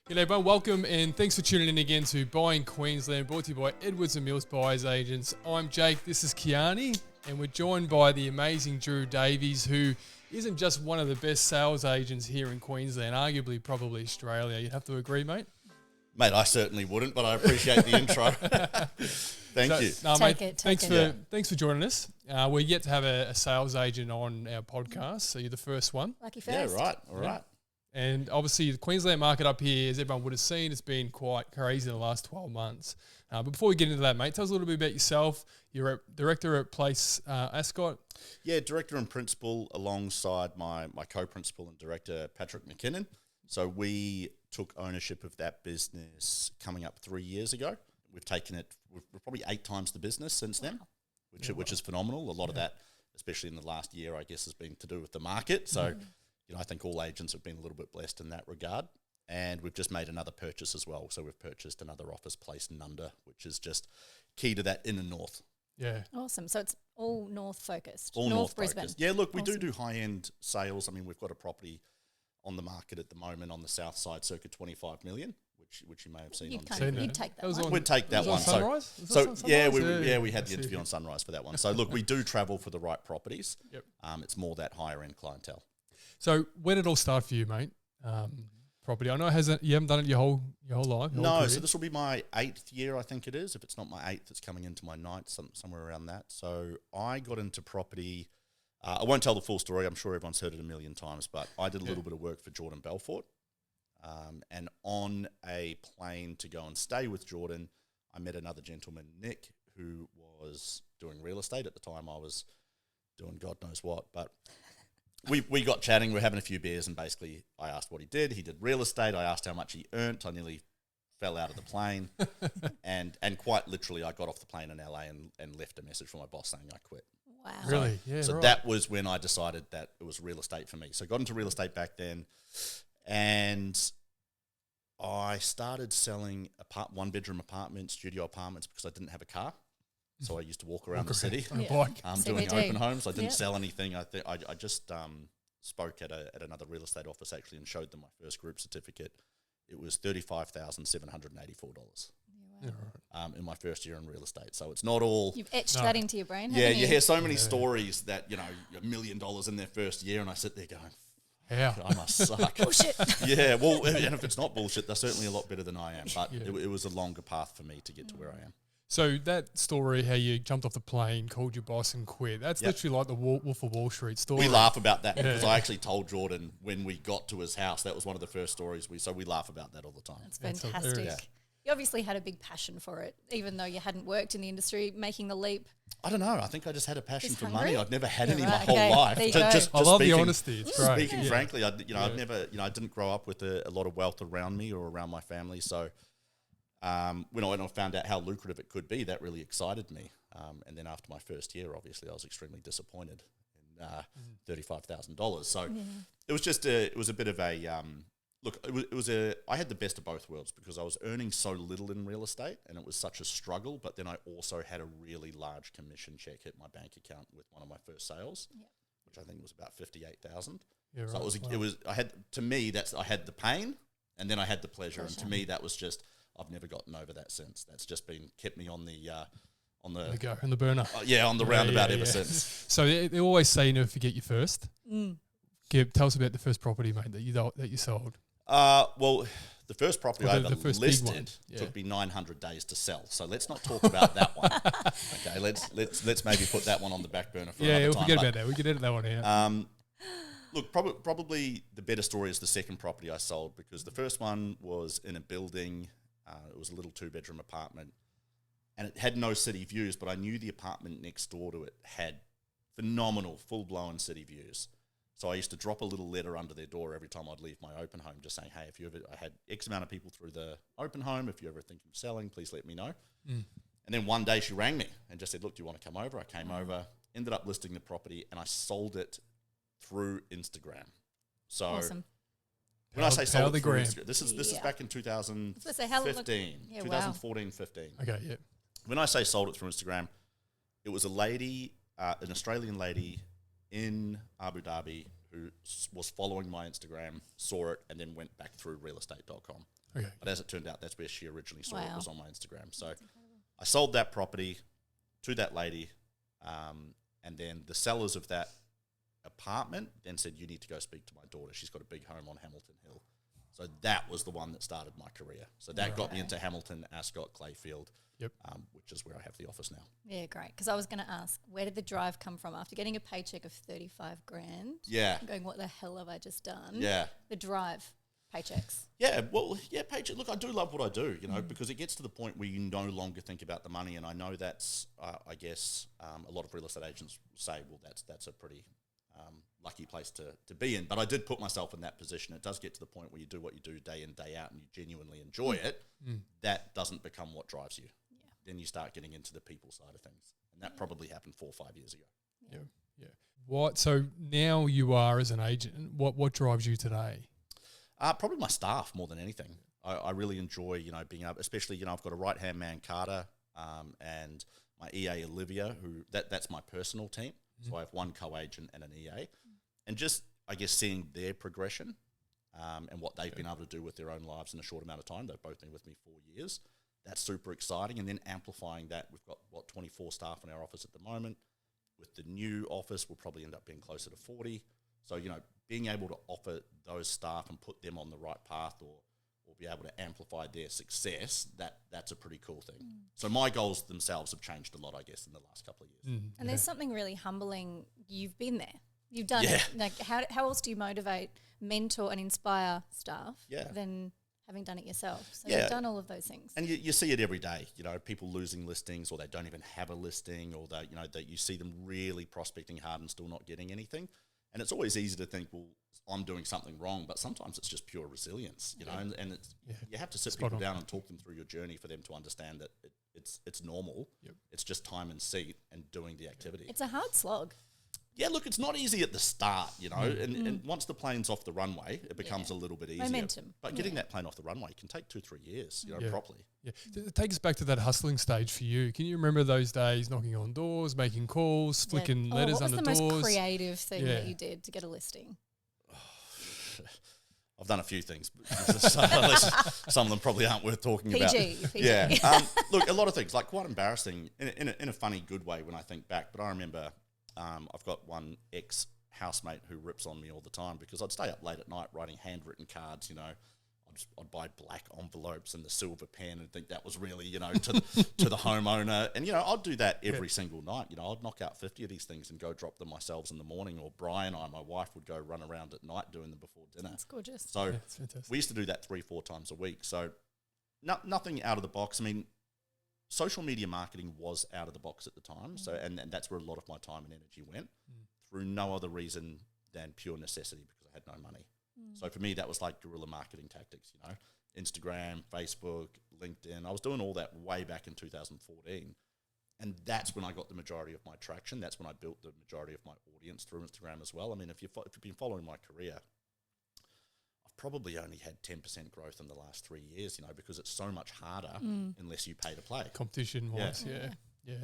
G'day everyone, welcome and thanks for tuning in again to Buying Queensland, brought to you by Edwards and Mills Buyers Agents. I'm Jake, this is Kiani, and we're joined by the amazing Drew Davies, who isn't just one of the best sales agents here in Queensland, arguably probably Australia. You'd have to agree, mate? Mate, I certainly wouldn't, but I appreciate the intro. Thank you. No, mate, thanks for joining us. We're yet to have a sales agent on our podcast, so you're the first one. Lucky first. Yeah, right. All right. And obviously the Queensland market up here, as everyone would have seen, it's been quite crazy in the last 12 months. But before we get into that, mate, tell us a little bit about yourself. You're a director at Place Ascot. Yeah, director and principal alongside my co-principal and director, Patrick McKinnon. So we took ownership of that business coming up 3 years ago. We've taken it, we're probably 8 times the business since then, which is phenomenal. A lot of that, especially in the last year, I guess, has been to do with the market. So, I think all agents have been a little bit blessed in that regard. And we've just made another purchase as well. So we've purchased another office place in Nunda, which is just key to that inner north. Yeah. Awesome. So it's all north focused. All north Brisbane. focused. Yeah, look, we do high-end sales. I mean, we've got a property on the market at the moment on the south side, circa 25 million, which you may have seen on TV. You'd take that one. We'd take that one. Sunrise? We had the interview on Sunrise for that one. So look, we do travel for the right properties. Yep. It's more that higher end clientele. So where did it all start for you, mate? Property. I know you haven't done it your whole life. No, career. so this will be my 8th year, I think it is. If it's not my 8th, it's coming into my 9th, somewhere around that. So I got into property. I won't tell the full story. I'm sure everyone's heard it a million times, but I did a little bit of work for Jordan Belfort. And on a plane to go and stay with Jordan, I met another gentleman, Nick, who was doing real estate. At the time, I was doing God knows what, but we got chatting. We were having a few beers, and basically I asked what he did. He did real estate. I asked how much he earned. I nearly fell out of the plane. and quite literally, I got off the plane in LA and left a message for my boss saying I quit. Wow. Really? Yeah. So right. that was when I decided that it was real estate for me. So I got into real estate back then, and I started selling one-bedroom apartments, studio apartments, because I didn't have a car. So I used to walk around the city on a bike. Doing open homes. I didn't sell anything. I just spoke at another real estate office actually and showed them my first group certificate. It was $35,784 in my first year in real estate. So it's not all... You've etched that into your brain, Yeah, haven't you? you hear so many stories that, $1 million in their first year, and I sit there going... Yeah, I must suck. Bullshit. Yeah, well, and if it's not bullshit, they're certainly a lot better than I am. But it was a longer path for me to get to where I am. So that story, how you jumped off the plane, called your boss and quit, that's literally like the Wolf of Wall Street story. We laugh about that because I actually told Jordan when we got to his house, that was one of the first stories so we laugh about that all the time. That's fantastic. You obviously had a big passion for it, even though you hadn't worked in the industry, making the leap. I don't know. I think I just had a passion for hungry? money. I'd never had any Right, my whole life. There you go. I love the honesty. It's great. Speaking frankly, I'd never, I didn't grow up with a lot of wealth around me or around my family. So when I found out how lucrative it could be, that really excited me. And then after my first year, obviously, I was extremely disappointed in $35,000. So it was just it was a bit of a I had the best of both worlds because I was earning so little in real estate and it was such a struggle, but then I also had a really large commission check hit my bank account with one of my first sales, which I think was about 58,000. Yeah, right. So I had the pain and then I had the pleasure. And to me, that was just, I've never gotten over that since. That's just kept me on the on the burner. On the roundabout ever since. So they always say never forget your first. Tell us about the first property, mate, that you sold. Well, the first property I ever listed took me 900 days to sell. So let's not talk about that one. Okay, let's maybe put that one on the back burner for another time. Yeah, we'll forget about that. We can edit that one out. Look, probably the better story is the second property I sold because the first one was in a building. It was a little 2-bedroom apartment, and it had no city views. But I knew the apartment next door to it had phenomenal, full-blown city views. So I used to drop a little letter under their door every time I'd leave my open home, just saying, "Hey, I had X amount of people through the open home. If you ever think of selling, please let me know." And then one day she rang me and just said, "Look, do you want to come over?" I came over, ended up listing the property, and I sold it through Instagram. So awesome. When I say sold it through Instagram, this is back in 2015, Yeah, 2014, 15. Okay, yeah. When I say sold it through Instagram, it was a lady, an Australian lady in Abu Dhabi who was following my Instagram, saw it, and then went back through realestate.com. Okay. But as it turned out, that's where she originally saw it, was on my Instagram. So That's incredible. I sold that property to that lady, and then the sellers of that apartment then said, you need to go speak to my daughter. She's got a big home on Hamilton Hill. So that was the one that started my career. So that got me into Hamilton, Ascot, Clayfield, which is where I have the office now. Yeah, great. Because I was going to ask, where did the drive come from after getting a paycheck of 35 grand? Yeah. Going, what the hell have I just done? Yeah. The drive, paychecks. Yeah, well, yeah, paycheck. Look, I do love what I do, you know, because it gets to the point where you no longer think about the money. And I know that's, I guess, a lot of real estate agents say, well, that's a pretty lucky place to be in. But I did put myself in that position. It does get to the point where you do what you do day in, day out, and you genuinely enjoy it. That doesn't become what drives you. Then you start getting into the people side of things. And that probably happened 4 or 5 years ago. What? So now you are as an agent. What drives you today? Probably my staff more than anything. I really enjoy, you know, being able, especially, you know, I've got a right-hand man, Carter, and my EA, Olivia, who that's my personal team. So I have one co-agent and an EA. And just, I guess, seeing their progression and what they've been able to do with their own lives in a short amount of time. They've both been with me 4 years. That's super exciting. And then amplifying that, we've got, 24 staff in our office at the moment. With the new office, we'll probably end up being closer to 40. So, you know, being able to offer those staff and put them on the right path or be able to amplify their success, that's a pretty cool thing. So my goals themselves have changed a lot, I guess, in the last couple of years. And there's something really humbling. You've been there. You've done it. Like, how else do you motivate, mentor and inspire staff than having done it yourself? So you've done all of those things. And you see it every day, you know, people losing listings or they don't even have a listing or that, you know, that you see them really prospecting hard and still not getting anything. And it's always easy to think, well, I'm doing something wrong, but sometimes it's just pure resilience, you know, and it's, you have to sit people down and talk them through your journey for them to understand that it's normal. It's just time and seat and doing the activity. It's a hard slog. Yeah, look, it's not easy at the start, you know, and once the plane's off the runway, it becomes a little bit easier. Momentum. But getting that plane off the runway can take 2-3 years, you know, properly. Yeah, take us back to that hustling stage for you. Can you remember those days knocking on doors, making calls, flicking letters under doors? What was the most creative thing that you did to get a listing? I've done a few things, but some of them probably aren't worth talking about. PG. Yeah. Look, a lot of things, like quite embarrassing in a funny, good way when I think back. But I remember I've got one ex-housemate who rips on me all the time because I'd stay up late at night writing handwritten cards, you know. I'd buy black envelopes and the silver pen and think that was really, you know, to the homeowner. And, you know, I'd do that every single night. You know, I'd knock out 50 of these things and go drop them myself in the morning. Or Brian, my wife, would go run around at night doing them before dinner. That's gorgeous. So we used to do that 3-4 times a week. So nothing out of the box. I mean, social media marketing was out of the box at the time. So and that's where a lot of my time and energy went through no other reason than pure necessity because I had no money. So for me, that was like guerrilla marketing tactics, you know, Instagram, Facebook, LinkedIn. I was doing all that way back in 2014. And that's when I got the majority of my traction. That's when I built the majority of my audience through Instagram as well. I mean, if you've been following my career, I've probably only had 10% growth in the last 3 years, you know, because it's so much harder unless you pay to play. Competition-wise, yeah.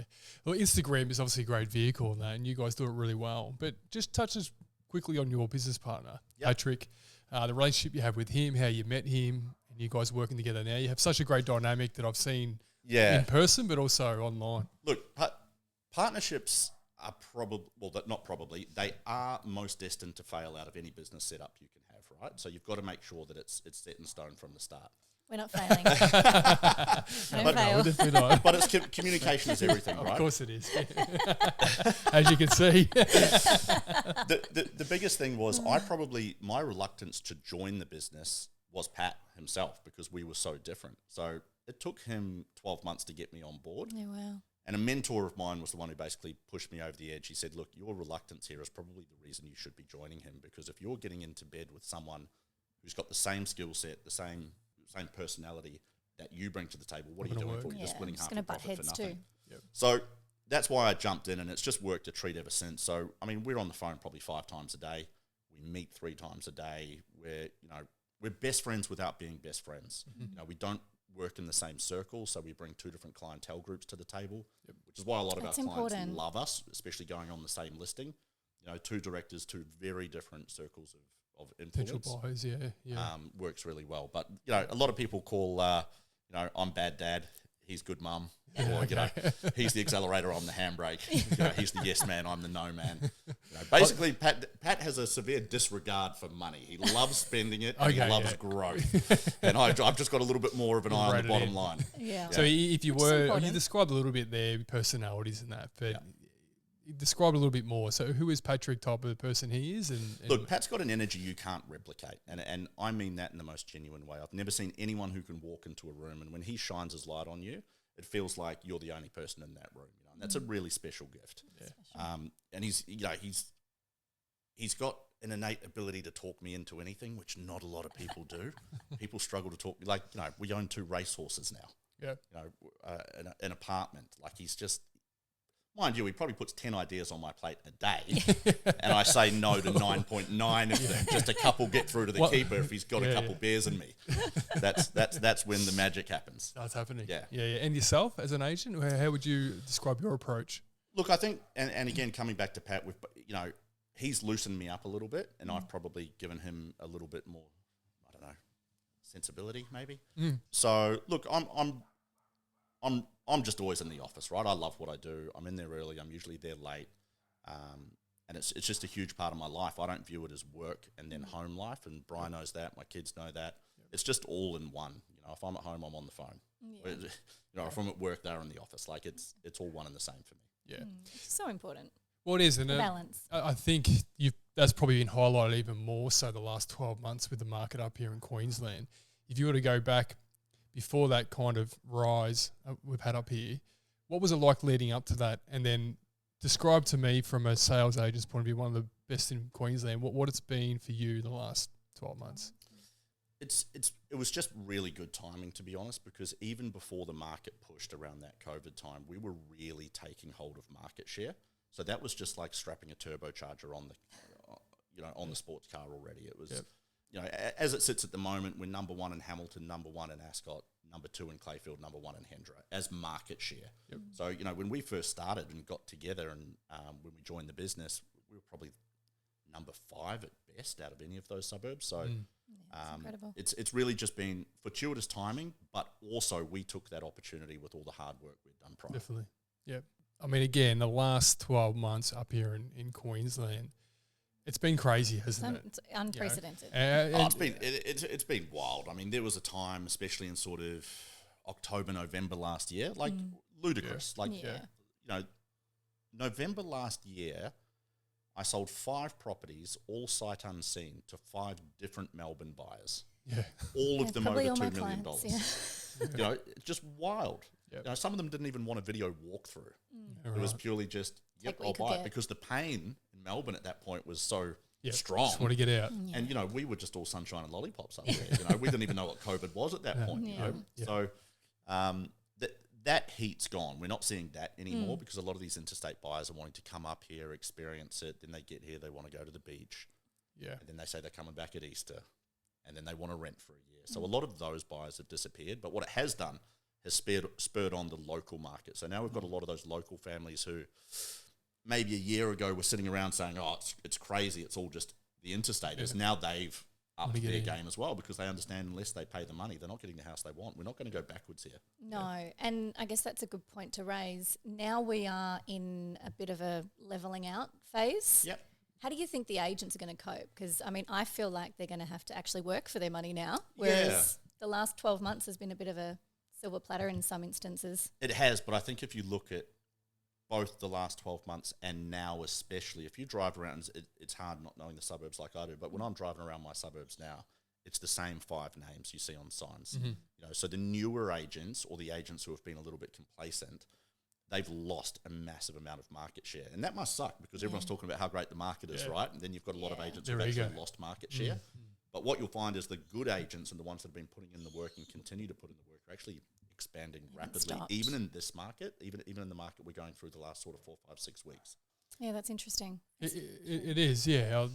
Well, Instagram is obviously a great vehicle in that, and you guys do it really well. But just touch us quickly on your business partner, Patrick, the relationship you have with him, how you met him, and you guys working together now. You have such a great dynamic that I've seen in person, but also online. Look, partnerships are they are most destined to fail out of any business setup you can have, right? So you've got to make sure that it's set in stone from the start. We're not failing. But communication is everything, right? Of course it is. As you can see. The biggest thing was my reluctance to join the business was Pat himself because we were so different. So it took him 12 months to get me on board. Yeah, wow. And a mentor of mine was the one who basically pushed me over the edge. He said, look, your reluctance here is probably the reason you should be joining him because if you're getting into bed with someone who's got the same skill set, the same personality that you bring to the table, what are you doing for? You're just splitting half the profit for nothing. Too. So that's why I jumped in, and it's just worked a treat ever since. So, I mean, we're on the phone probably 5 times a day. We meet 3 times a day. We're best friends without being best friends. You know, we don't work in the same circle, so we bring 2 different clientele groups to the table, which is why a lot of our clients love us, especially going on the same listing. You know, 2 directors, 2 very different circles influence. Potential buyers, Works really well. But, a lot of people call, I'm bad dad, he's good mum. Or, he's the accelerator, I'm the handbrake. He's the yes man, I'm the no man. Basically, Pat has a severe disregard for money. He loves spending it, and he loves growth. And I've just got a little bit more of an eye on the bottom line. Yeah. So if you described a little bit their personalities and that, but you described a little bit more. So who is Patrick, type of person he is? And look, Pat's got an energy you can't replicate, and I mean that in the most genuine way. I've never seen anyone who can walk into a room, and when he shines his light on you, it feels like you're the only person in that room, and that's a really special gift. Yeah. And he's got an innate ability to talk me into anything, which not a lot of people do. People struggle to talk. Like, we own 2 racehorses now. Yeah. An apartment. Like, he's just, mind you, he probably puts 10 ideas on my plate a day, and I say no to 9.9 of them. Just a couple get through to the keeper if he's got a couple beers in me. That's when the magic happens. That's happening. Yeah. And yourself as an agent, how would you describe your approach? Look, I think, and again, coming back to Pat, with he's loosened me up a little bit, and I've probably given him a little bit more, I don't know, sensibility maybe. So look, I'm just always in the office, right? I love what I do. I'm in there early. I'm usually there late. And it's just a huge part of my life. I don't view it as work and then home life. And Brian knows that. My kids know that. It's just all in one. If I'm at home, I'm on the phone. Yeah. If I'm at work, they're in the office. Like, it's all one and the same for me. Yeah. So important. Well, it is, and balance. I think that's probably been highlighted even more so the last 12 months with the market up here in Queensland. If you were to go back before that kind of rise we've had up here, what was it like leading up to that? And then describe to me from a sales agent's point of view, one of the best in Queensland, what it's been for you the last 12 months. It was just really good timing, to be honest, because even before the market pushed around that COVID time, we were really taking hold of market share. So that was just like strapping a turbocharger on the sports car already. It was, as it sits at the moment, we're number 1 in Hamilton, number 1 in Ascot, number 2 in Clayfield, number 1 in Hendra as market share. Yep. So, when we first started and got together and when we joined the business, we were probably number 5 at best out of any of those suburbs. So incredible. It's really just been fortuitous timing, but also we took that opportunity with all the hard work we'd done prior. Definitely. Yep. I mean, again, the last 12 months up here in Queensland, it's been crazy, hasn't it? It's unprecedented. It's been wild. I mean, there was a time, especially in sort of October, November last year, like ludicrous. November last year, I sold 5 properties, all sight unseen, to 5 different Melbourne buyers. Yeah, all of them over $2 million. Yeah. Just wild. Yep. Some of them didn't even want a video walkthrough. It was purely just, I'll buy it, because the pain in Melbourne at that point was so strong. Just want to get out. Yeah. And, we were just all sunshine and lollipops up there. We didn't even know what COVID was at that point. So that heat's gone. We're not seeing that anymore because a lot of these interstate buyers are wanting to come up here, experience it. Then they get here, they want to go to the beach. Yeah. And then they say they're coming back at Easter. And then they want to rent for a year. So a lot of those buyers have disappeared. But what it has done has spurred on the local market. So now we've got a lot of those local families who maybe a year ago were sitting around saying, it's crazy, it's all just the interstaters. Yeah. Now they've upped their game as well, because they understand unless they pay the money, they're not getting the house they want. We're not going to go backwards here. No, and I guess that's a good point to raise. Now we are in a bit of a levelling out phase. Yep. How do you think the agents are going to cope? Because, I feel like they're going to have to actually work for their money now, whereas the last 12 months has been a bit of a silver platter in some instances. It has, but I think if you look at both the last 12 months and now especially, if you drive around, it's hard not knowing the suburbs like I do, but when I'm driving around my suburbs now, it's the same 5 names you see on signs. Mm-hmm. So the newer agents, or the agents who have been a little bit complacent, they've lost a massive amount of market share. And that must suck, because everyone's talking about how great the market is, right? And then you've got a lot of agents who've actually lost market share. But what you'll find is the good agents and the ones that have been putting in the work and continue to put in the work are actually expanding rapidly, even in this market, even in the market we're going through the last sort of 4, 5, 6 weeks. Yeah, that's interesting. It is, yeah.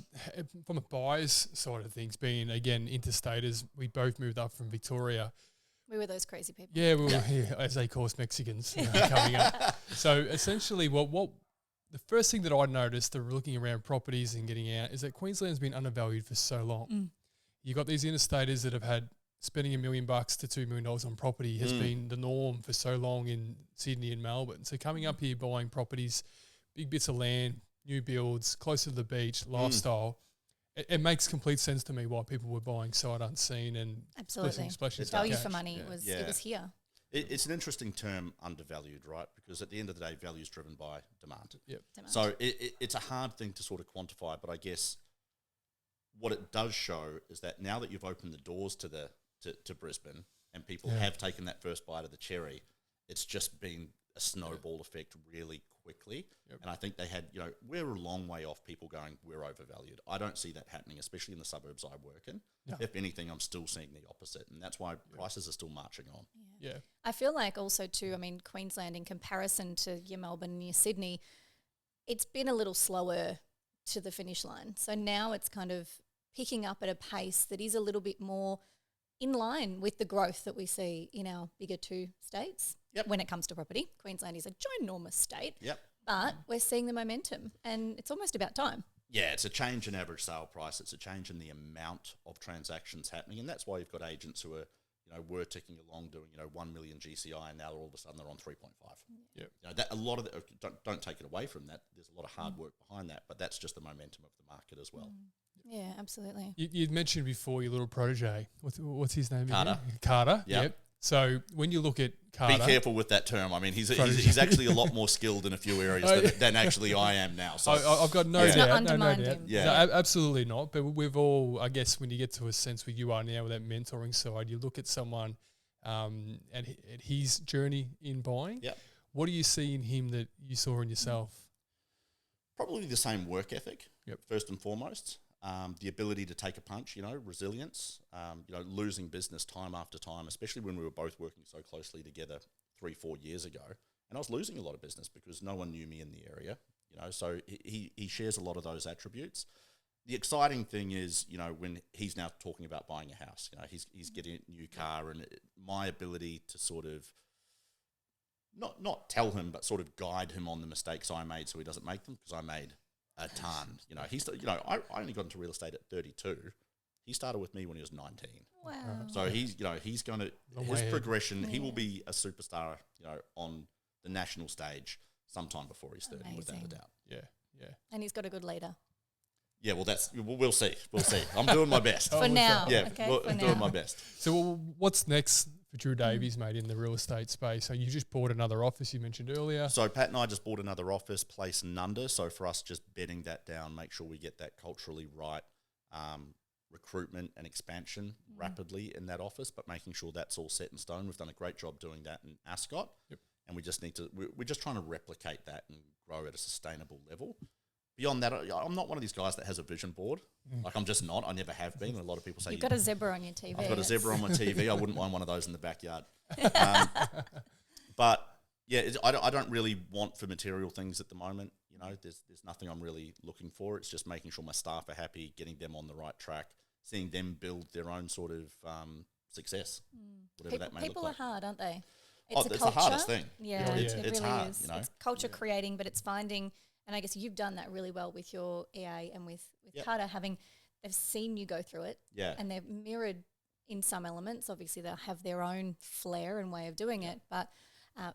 From a buyer's side of things, being, again, interstaters, we both moved up from Victoria. We were those crazy people. Yeah, we were, as they call us, Mexicans, coming up. So essentially what the first thing that I noticed, looking around properties and getting out, is that Queensland's been undervalued for so long. You got these interstaters that have had spending $1 million to $2 million on property has been the norm for so long in Sydney and Melbourne. So coming up here, buying properties, big bits of land, new builds, closer to the beach, lifestyle, it makes complete sense to me why people were buying sight unseen and absolutely value for money. It was here. It's an interesting term, undervalued, right? Because at the end of the day, value is driven by demand. Yep. So it's a hard thing to sort of quantify, but I guess what it does show is that now that you've opened the doors to Brisbane and people have taken that first bite of the cherry, it's just been a snowball effect really quickly. Yep. And I think they had, we're a long way off people going, we're overvalued. I don't see that happening, especially in the suburbs I work in. No. If anything, I'm still seeing the opposite. And that's why prices are still marching on. Yeah. I feel like also too, Queensland in comparison to your Melbourne and your Sydney, it's been a little slower to the finish line. So now it's kind of picking up at a pace that is a little bit more in line with the growth that we see in our bigger two states when it comes to property. Queensland is a ginormous state, but we're seeing the momentum and it's almost about time. Yeah, it's a change in average sale price. It's a change in the amount of transactions happening. And that's why you've got agents who are, were ticking along doing, 1 million GCI and now all of a sudden they're on 3.5. Yeah. That a lot of don't take it away from that. There's a lot of hard work behind that, but that's just the momentum of the market as well. Yeah, absolutely. You'd mentioned before your little protege. What's his name? Carter. Again? Carter. Yep. So when you look at Carter, be careful with that term. He's actually a lot more skilled in a few areas than actually I am now. So I've got no doubt. No doubt. Yeah, no, absolutely not. But we've all, I guess, when you get to a sense where you are now with that mentoring side, you look at someone at his journey in buying. Yep. What do you see in him that you saw in yourself? Probably the same work ethic. Yep. First and foremost. The ability to take a punch, resilience, losing business time after time, especially when we were both working so closely together 3-4 years ago. And I was losing a lot of business because no one knew me in the area, so he shares a lot of those attributes. The exciting thing is, when he's now talking about buying a house, he's getting a new car, and my ability to sort of not tell him, but sort of guide him on the mistakes I made so he doesn't make them, because I made a ton. I only got into real estate at 32. He started with me when he was 19. Wow. So he's going to, his progression, he will be a superstar, on the national stage sometime before he's 30, without a doubt. Yeah. And he's got a good leader. Yeah, we'll see. I'm doing my best. For now. Yeah, I'm doing my best. So what's next for Drew Davies, mate, in the real estate space? So you just bought another office you mentioned earlier. So Pat and I just bought another office, place Nunda. So for us, just bedding that down, make sure we get that culturally right, recruitment and expansion rapidly in that office, but making sure that's all set in stone. We've done a great job doing that in Ascot. Yep. And we just need to, we're just trying to replicate that and grow at a sustainable level. Beyond that, I'm not one of these guys that has a vision board. Like, I'm just not. I never have been. And a lot of people say... You've got a zebra on your TV. I've got a zebra on my TV. I wouldn't mind one of those in the backyard. But, yeah, I don't really want for material things at the moment. There's nothing I'm really looking for. It's just making sure my staff are happy, getting them on the right track, seeing them build their own sort of success, whatever that may look like. People are hard, aren't they? It's the hardest thing. Yeah, it's really hard. is. It's culture creating, but it's finding... And I guess you've done that really well with your EA and with Carter, they've seen you go through it. Yeah. And they've mirrored in some elements. Obviously, they'll have their own flair and way of doing it. But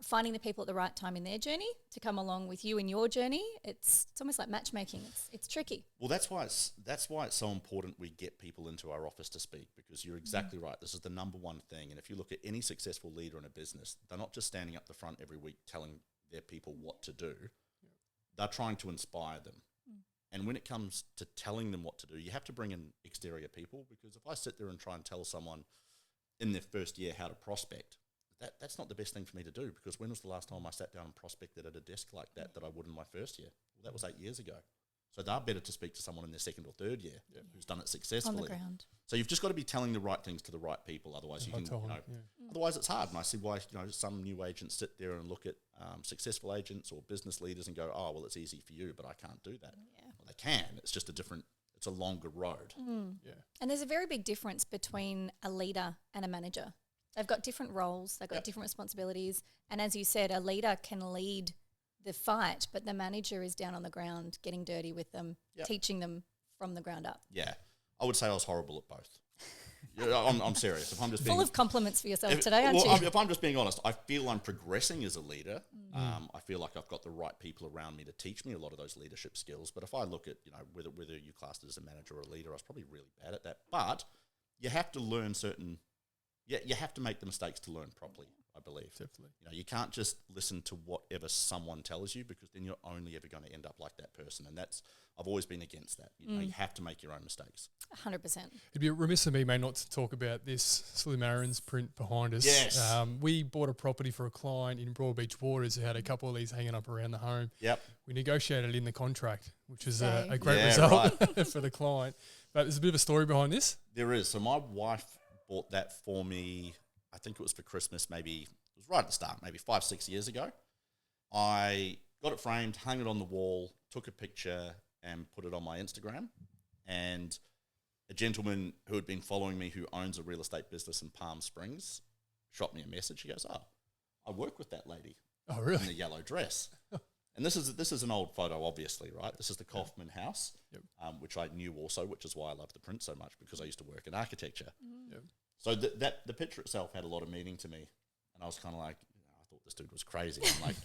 finding the people at the right time in their journey to come along with you in your journey, it's almost like matchmaking. It's tricky. Well, that's why it's so important we get people into our office to speak, because you're exactly right. This is the number one thing. And if you look at any successful leader in a business, they're not just standing up the front every week telling their people what to do. They're trying to inspire them. And when it comes to telling them what to do, you have to bring in exterior people, because if I sit there and try and tell someone in their first year how to prospect, that's not the best thing for me to do, because when was the last time I sat down and prospected at a desk like that I would in my first year? Well, that was 8 years ago. So they're better to speak to someone in their second or third year who's done it successfully. On the ground. So you've just got to be telling the right things to the right people. Otherwise, otherwise it's hard. And I see why some new agents sit there and look at successful agents or business leaders and go, "Oh, well, it's easy for you, but I can't do that." Yeah. Well, they can. It's just it's a longer road. Yeah. And there's a very big difference between a leader and a manager. They've got different roles. They've got different responsibilities. And as you said, a leader can lead the fight, but the manager is down on the ground getting dirty with them, teaching them from the ground up. Yeah. I would say I was horrible at both. I'm serious. If I'm just Full of compliments for yourself today, aren't you? If I'm just being honest, I feel I'm progressing as a leader. I feel like I've got the right people around me to teach me a lot of those leadership skills. But if I look at, whether you classed as a manager or a leader, I was probably really bad at that. But you have to learn you have to make the mistakes to learn properly, I believe. Definitely. You can't just listen to whatever someone tells you, because then you're only ever going to end up like that person. And I've always been against that. You have to make your own mistakes. 100%. It'd be remiss of me, mate, not to talk about this Slim Aaron's print behind us. Yes. We bought a property for a client in Broadbeach Waters who had a couple of these hanging up around the home. Yep. We negotiated in the contract, which was So- a great result for the client. But there's a bit of a story behind this. There is. So my wife bought that for me, I think it was for Christmas, maybe, it was right at the start, maybe 5-6 years ago. I got it framed, hung it on the wall, took a picture and put it on my Instagram. And a gentleman who had been following me, who owns a real estate business in Palm Springs, shot me a message. He goes, I work with that lady. Oh, really? In the yellow dress. And this is an old photo, obviously, right? This is the Kaufman house, which I knew also, which is why I love the print so much, because I used to work in architecture. Yep. So the picture itself had a lot of meaning to me. And I was kind of like, I thought this dude was crazy. I'm like,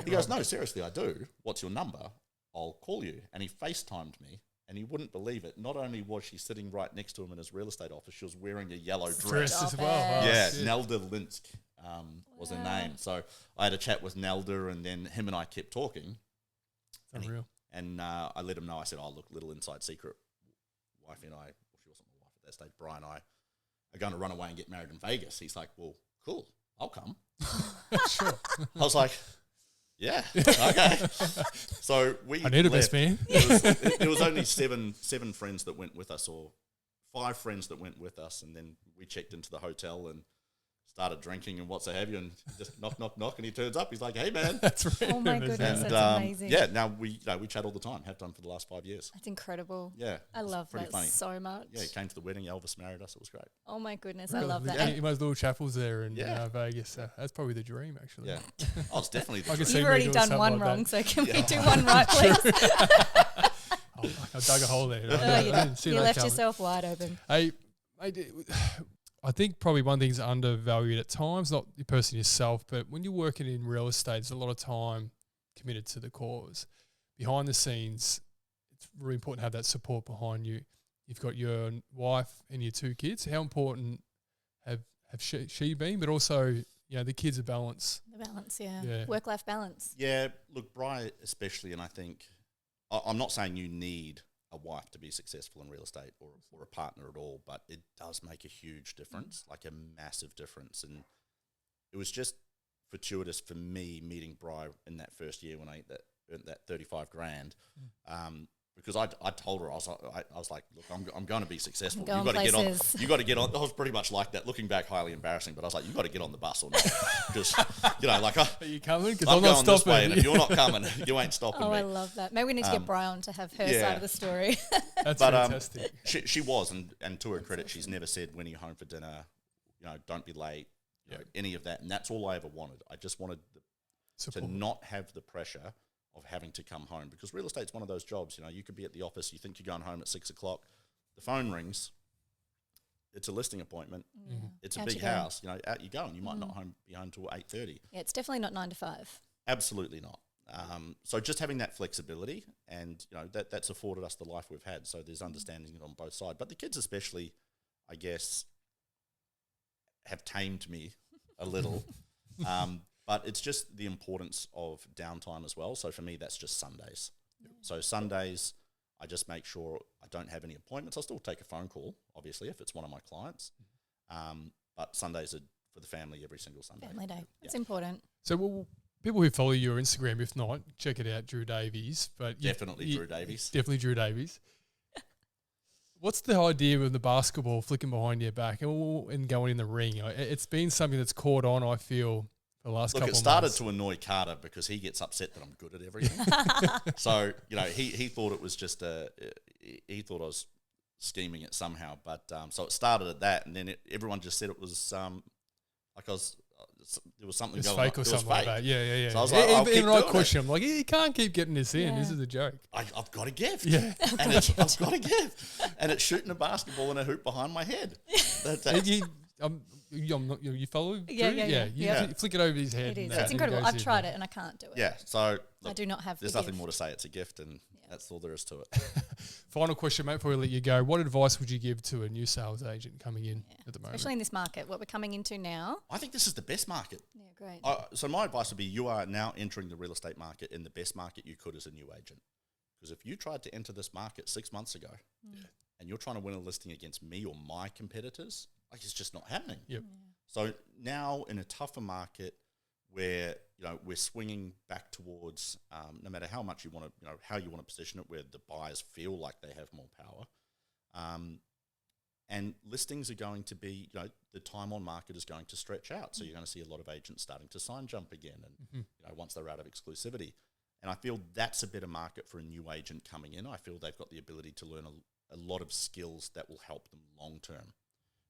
he goes, no, seriously, I do. What's your number? I'll call you. And he FaceTimed me, and he wouldn't believe it. Not only was she sitting right next to him in his real estate office, she was wearing a yellow dress. As well. Oh, Yeah, shit. Nelda Linsk was her name. So I had a chat with Nelda, and then him and I kept talking. Unreal. And I let him know. I said, look, little inside secret. Wifey and I, well, she wasn't my wife at that stage, Brian and I are going to run away and get married in Vegas. He's like, well, cool, I'll come. Sure. I was like, yeah, okay. So we I need a left. best man. There was only seven friends that went with us, or 5 friends that went with us, and then we checked into the hotel and started drinking and what have you, and just knock, knock, knock, and he turns up. He's like, hey, man. That's right. Oh my goodness, And that's amazing. yeah, now we chat all the time, have done for the last 5 years. That's incredible. Yeah. I love pretty that funny. so much. Yeah, he came to the wedding, Elvis married us, it was great. Oh my goodness, I love that. And those little chapels there in Yeah. Vegas. That's probably the dream, actually. Yeah. Oh, it's definitely the I can truth. see You've me already doing done something one like wrong, that. so can we do one right, please? I dug a hole there. Oh, I you didn't see you that left coming. yourself wide open. Hey, I think probably one thing's undervalued at times, not the person yourself, but when you're working in real estate, there's a lot of time committed to the cause. Behind the scenes, it's really important to have that support behind you. You've got your wife and your 2 kids. How important have she been, but also, the kids are balance. The balance, yeah. Yeah. Work-life balance. Yeah, look, Bri especially, and I think, I'm not saying you need a wife to be successful in real estate or a partner at all, but it does make a huge difference, like a massive difference. And it was just fortuitous for me meeting Bri in that first year when I earned that 35 grand. Because I told her, I was like, look, I'm going to be successful. Going You've got to get on. places. You got to get on. I was pretty much like that. Looking back, highly embarrassing, but I was like, you got to get on the bus or not, because Are you coming? Because I'm I'm not going this way, stopping. and if you're not coming, you ain't stopping Oh, me. I love that. Maybe we need to get Brian to have her yeah. side of the story. That's But fantastic. she was, and to her credit, she's never said, when are you home for dinner? Don't be late. Any of that, and that's all I ever wanted. I just wanted Support. to not have the pressure of having to come home, because real estate's one of those jobs. You could be at the office, you think you're going home at 6 o'clock, the phone rings, it's a listing appointment, it's a Out big you go. house, out you go, and you might not be home till 8:30. Yeah, it's definitely not 9 to 5. Absolutely not. So just having that flexibility, and that's afforded us the life we've had. So there's understanding on both sides, but the kids especially, I guess, have tamed me a little. But it's just the importance of downtime as well. So for me, that's just Sundays. So Sundays, I just make sure I don't have any appointments. I'll still take a phone call, obviously, if it's one of my clients. But Sundays are for the family every single Sunday. Family day. It's important. So people who follow your Instagram, if not, check it out, Drew Davies. But Definitely Drew Davies. Definitely Drew Davies. What's the idea of the basketball flicking behind your back and going in the ring? It's been something that's caught on, I feel, for the last Look, couple it of started months. to annoy Carter because he gets upset that I'm good at everything. So, he thought it was just he thought I was scheming it somehow. But so it started at that, and then everyone just said it was like I was there was something It's going fake on. or It was something like fake. that. Yeah. So I was like, I'll keep even I doing question him, like, he can't keep getting this in. Yeah. This is a joke. I've got a gift. Yeah. And I've got a gift. And it's shooting a basketball in a hoop behind my head. You follow? Yeah, Drew? yeah, yeah. You Yeah. Flick it over his head. It is. and It's it incredible. goes I've in. tried it and I can't do it. Yeah. So I do not have. there's the nothing gift. more to say. It's a gift, and that's all there is to it. Final question, mate, before we let you go. What advice would you give to a new sales agent coming in at the moment? Especially in this market, what we're coming into now. I think this is the best market. Yeah, great. So my advice would be you are now entering the real estate market in the best market you could as a new agent. Because if you tried to enter this market 6 months ago and you're trying to win a listing against me or my competitors, like, it's just not happening. Yep. So now in a tougher market where, we're swinging back towards, no matter how much you want to, how you want to position it, where the buyers feel like they have more power, and listings are going to be, the time on market is going to stretch out. So you're going to see a lot of agents starting to sign jump again, and once they're out of exclusivity. And I feel that's a better market for a new agent coming in. I feel they've got the ability to learn a lot of skills that will help them long term.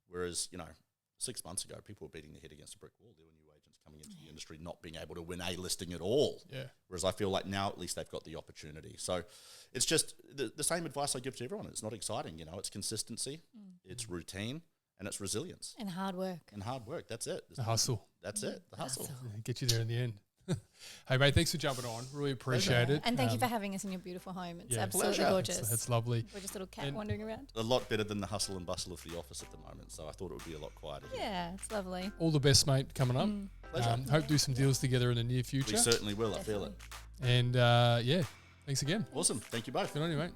Whereas, 6 months ago, people were beating their head against a brick wall. There were new agents coming into the industry not being able to win a listing at all. Yeah. Whereas I feel like now at least they've got the opportunity. So it's just the same advice I give to everyone. It's not exciting, it's consistency, it's routine, and it's resilience. And hard work. That's it. The hustle. That's it. The hustle. Get you there in the end. Hey, mate, thanks for jumping on. Really appreciate it. And thank you for having us in your beautiful home. It's yeah. absolutely Pleasure. gorgeous. That's lovely. We're just a little cat And- wandering around. A lot better than the hustle and bustle of the office at the moment. So I thought it would be a lot quieter here. Yeah, it's lovely. All the best, mate, coming up. Pleasure. Hope to do some deals together in the near We future. certainly will. I feel it. And, thanks again. Awesome. Thank you both. Good on you, mate.